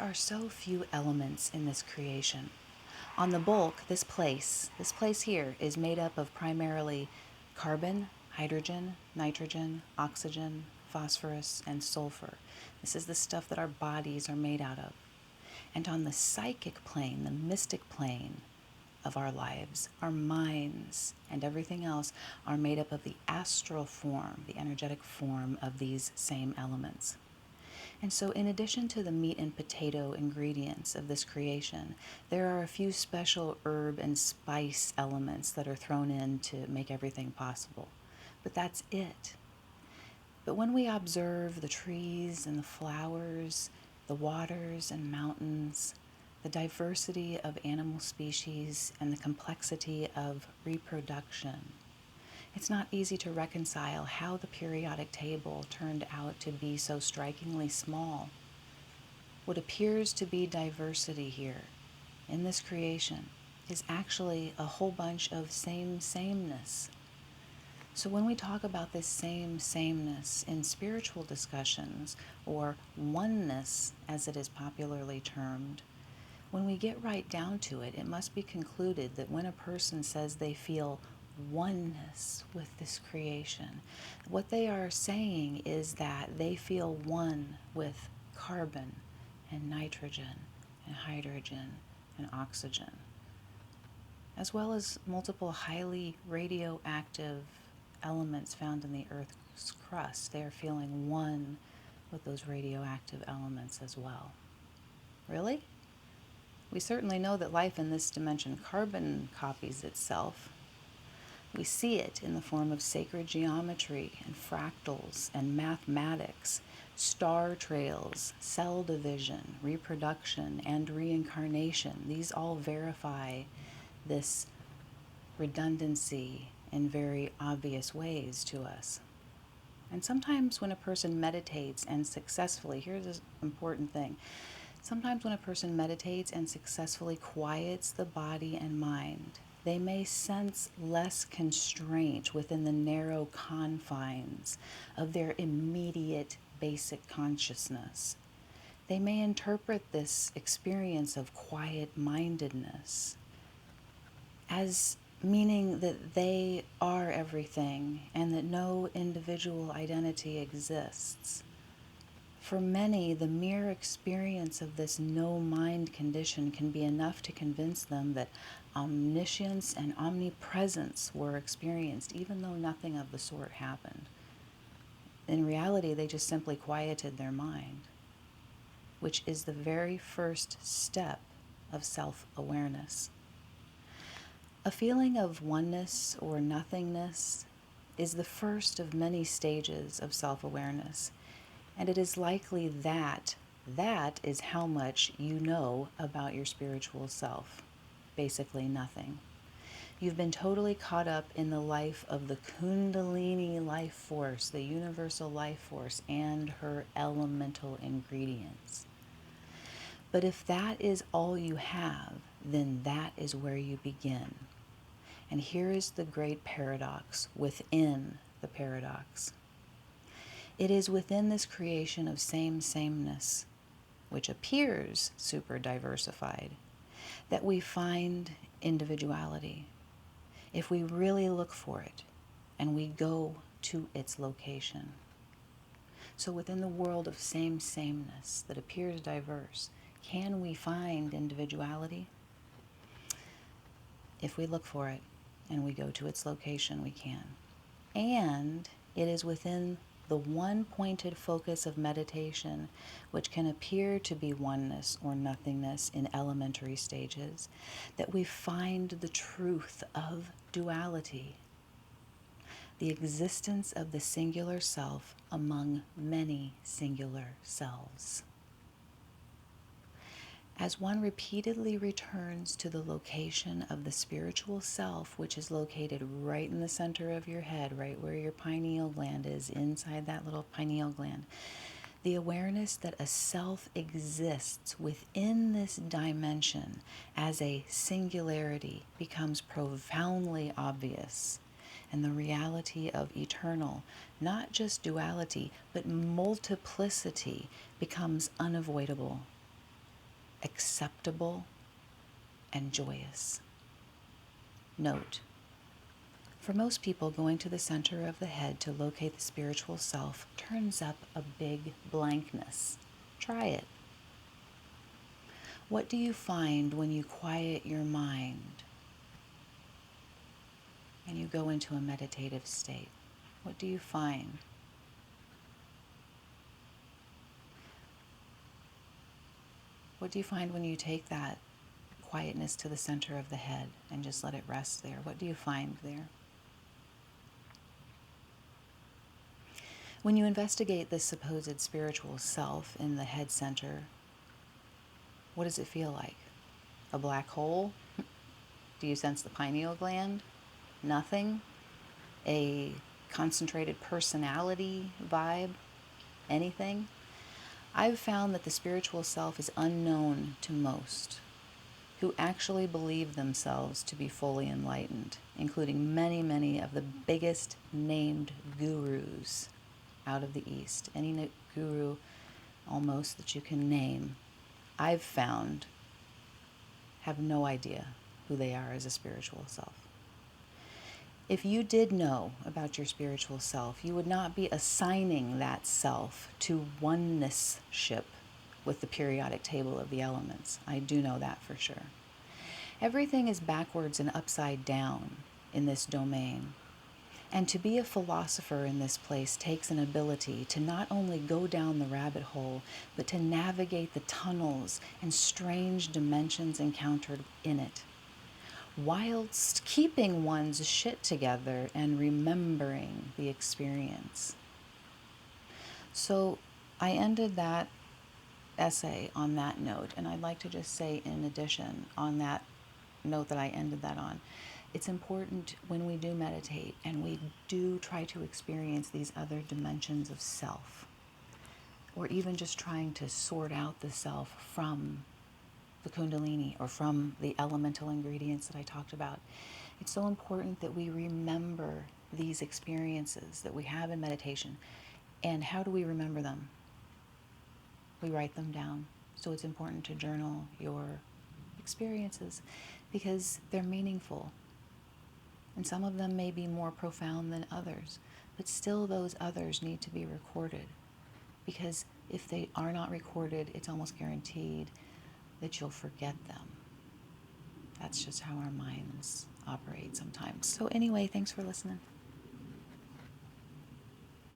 are so few elements in this creation. On the bulk, this place here is made up of primarily carbon, hydrogen, nitrogen, oxygen, phosphorus, and sulfur. This is the stuff that our bodies are made out of. And on the psychic plane, the mystic plane of our lives, our minds and everything else are made up of the astral form, the energetic form of these same elements. And so, in addition to the meat and potato ingredients of this creation, there are a few special herb and spice elements that are thrown in to make everything possible. But that's it. But when we observe the trees and the flowers, the waters and mountains, the diversity of animal species, and the complexity of reproduction, it's not easy to reconcile how the periodic table turned out to be so strikingly small. What appears to be diversity here in this creation is actually a whole bunch of sameness. So when we talk about this sameness in spiritual discussions, or oneness as it is popularly termed, when we get right down to it, it must be concluded that when a person says they feel oneness with this creation, what they are saying is that they feel one with carbon and nitrogen and hydrogen and oxygen, as well as multiple highly radioactive elements found in the Earth's crust. They are feeling one with those radioactive elements as well. Really? We certainly know that life in this dimension carbon copies itself. We see it in the form of sacred geometry and fractals and mathematics, star trails, cell division, reproduction, and reincarnation. These all verify this redundancy in very obvious ways to us. And sometimes when a person meditates and successfully, here's an important thing. Sometimes when a person meditates and successfully quiets the body and mind, they may sense less constraint within the narrow confines of their immediate basic consciousness. They may interpret this experience of quiet-mindedness as meaning that they are everything and that no individual identity exists. For many, the mere experience of this no-mind condition can be enough to convince them that omniscience and omnipresence were experienced, even though nothing of the sort happened. In reality, they just simply quieted their mind, which is the very first step of self-awareness. A feeling of oneness or nothingness is the first of many stages of self-awareness. And it is likely that is how much you know about your spiritual self. Basically nothing. You've been totally caught up in the life of the Kundalini life force, the universal life force, and her elemental ingredients. But if that is all you have, then that is where you begin. And here is the great paradox within the paradox. It is within this creation of sameness, which appears super diversified, that we find individuality. If we really look for it and we go to its location. So within the world of sameness that appears diverse, can we find individuality? If we look for it and we go to its location, we can. And it is within the one pointed focus of meditation, which can appear to be oneness or nothingness in elementary stages, that we find the truth of duality, the existence of the singular self among many singular selves. As one repeatedly returns to the location of the spiritual self, which is located right in the center of your head, right where your pineal gland is, inside that little pineal gland, the awareness that a self exists within this dimension as a singularity becomes profoundly obvious. And the reality of eternal, not just duality, but multiplicity, becomes unavoidable. acceptable, and joyous. Note, for most people, going to the center of the head to locate the spiritual self turns up a big blankness. Try it. What do you find when you quiet your mind and you go into a meditative state? What do you find? What do you find when you take that quietness to the center of the head and just let it rest there? What do you find there? When you investigate this supposed spiritual self in the head center, what does it feel like? A black hole? Do you sense the pineal gland? Nothing? A concentrated personality vibe? Anything? I've found that the spiritual self is unknown to most who actually believe themselves to be fully enlightened, including many, many of the biggest named gurus out of the East. Any guru almost that you can name, I've found, have no idea who they are as a spiritual self. If you did know about your spiritual self, you would not be assigning that self to oneness-ship with the periodic table of the elements. I do know that for sure. Everything is backwards and upside down in this domain. And to be a philosopher in this place takes an ability to not only go down the rabbit hole, but to navigate the tunnels and strange dimensions encountered in it, whilst keeping one's shit together and remembering the experience. So I ended that essay on that note, and I'd like to just say, in addition, on that note that I ended that on, it's important when we do meditate and we do try to experience these other dimensions of self, or even just trying to sort out the self from the Kundalini or from the elemental ingredients that I talked about. It's so important that we remember these experiences that we have in meditation. And how do we remember them? We write them down. So it's important to journal your experiences because they're meaningful. And some of them may be more profound than others, but still those others need to be recorded, because if they are not recorded, it's almost guaranteed that you'll forget them. That's just how our minds operate sometimes. So anyway, thanks for listening.